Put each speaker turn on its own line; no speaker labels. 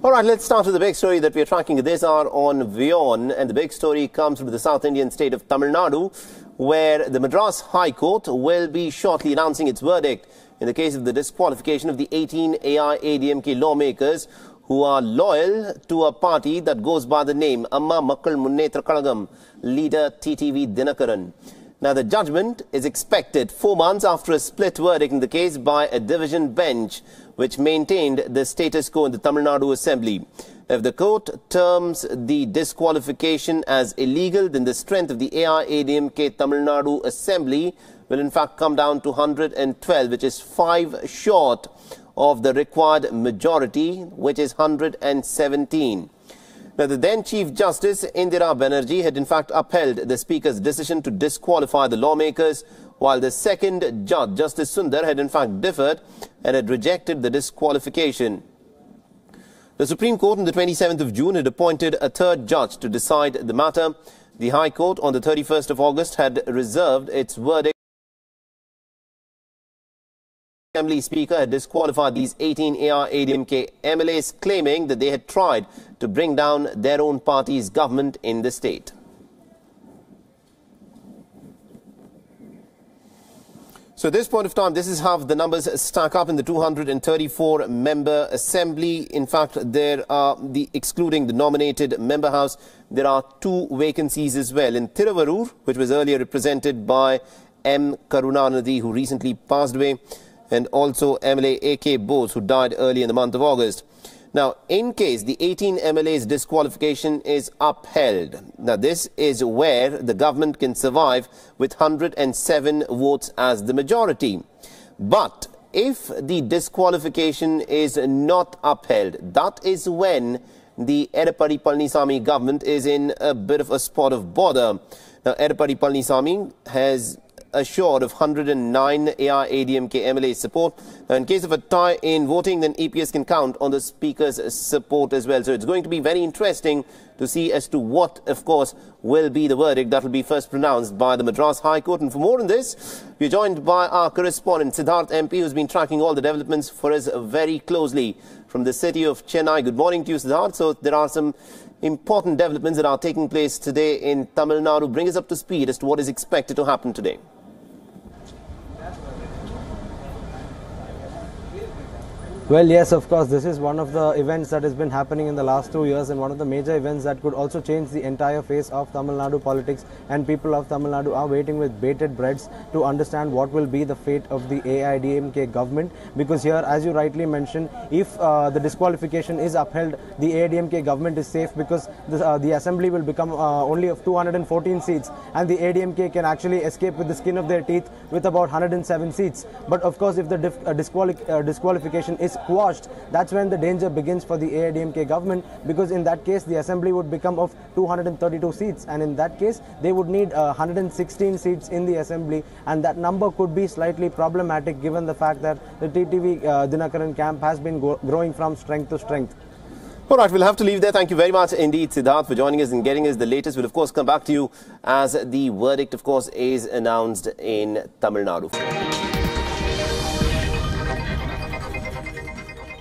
All right, let's start with the big story that we are tracking this hour on Wion, and the big story comes from the South Indian state of Tamil Nadu, where the Madras High Court will be shortly announcing its verdict in the case of the disqualification of the 18 AIADMK lawmakers who are loyal to a party that goes by the name Amma Makkal Munnetra Kalagam leader TTV Dhinakaran. Now, the judgment is expected 4 months after a split verdict in the case by a division bench which maintained the status quo in the Tamil Nadu Assembly. If the court terms the disqualification as illegal, then the strength of the AIADMK Tamil Nadu Assembly will in fact come down to 112, which is 5 short of the required majority, which is 117. Now, the then Chief Justice Indira Banerjee had in fact upheld the Speaker's decision to disqualify the lawmakers, while the second judge, Justice Sundar, had in fact differed and had rejected the disqualification. The Supreme Court on the 27th of June had appointed a third judge to decide the matter. The High Court on the 31st of August had reserved its verdict. The Assembly Speaker had disqualified these 18 AIADMK MLAs, claiming that they had tried to bring down their own party's government in the state. So at this point of time, this is how the numbers stack up in the 234-member assembly. In fact, there are, excluding the nominated member house, there are 2 vacancies as well. In Thiruvarur, which was earlier represented by M. Karunanidhi, who recently passed away, and also MLA A.K. Bose, who died early in the month of August. Now, in case the 18 MLAs disqualification is upheld, now this is where the government can survive with 107 votes as the majority. But if the disqualification is not upheld, that is when the Edappadi Palanisamy government is in a bit of a spot of bother. Now, Edappadi Palanisamy has assured of 109 AIADMK MLA support. Now, in case of a tie in voting, then EPS can count on the Speaker's support as well. So it's going to be very interesting to see as to what, of course, will be the verdict that will be first pronounced by the Madras High Court. And for more on this, we're joined by our correspondent, Siddharth MP, who's been tracking all the developments for us very closely from the city of Chennai. Good morning to you, Siddharth. So there are some important developments that are taking place today in Tamil Nadu. Bring us up to speed as to what is expected to happen today.
Well, yes, of course, this is one of the events that has been happening in the last 2 years, and one of the major events that could also change the entire face of Tamil Nadu politics, and people of Tamil Nadu are waiting with bated breaths to understand what will be the fate of the AIADMK government, because here, as you rightly mentioned, if the disqualification is upheld, the AIADMK government is safe, because the assembly will become only of 214 seats, and the AIADMK can actually escape with the skin of their teeth with about 107 seats. But of course, if the disqualification is quashed, that's when the danger begins for the AIADMK government, because in that case the assembly would become of 232 seats, and in that case they would need 116 seats in the assembly, and that number could be slightly problematic given the fact that the TTV Dhinakaran camp has been growing from strength to strength.
All right, we'll have to leave there. Thank you very much indeed, Siddharth, for joining us and getting us the latest. We'll of course come back to you as the verdict, of course, is announced in Tamil Nadu.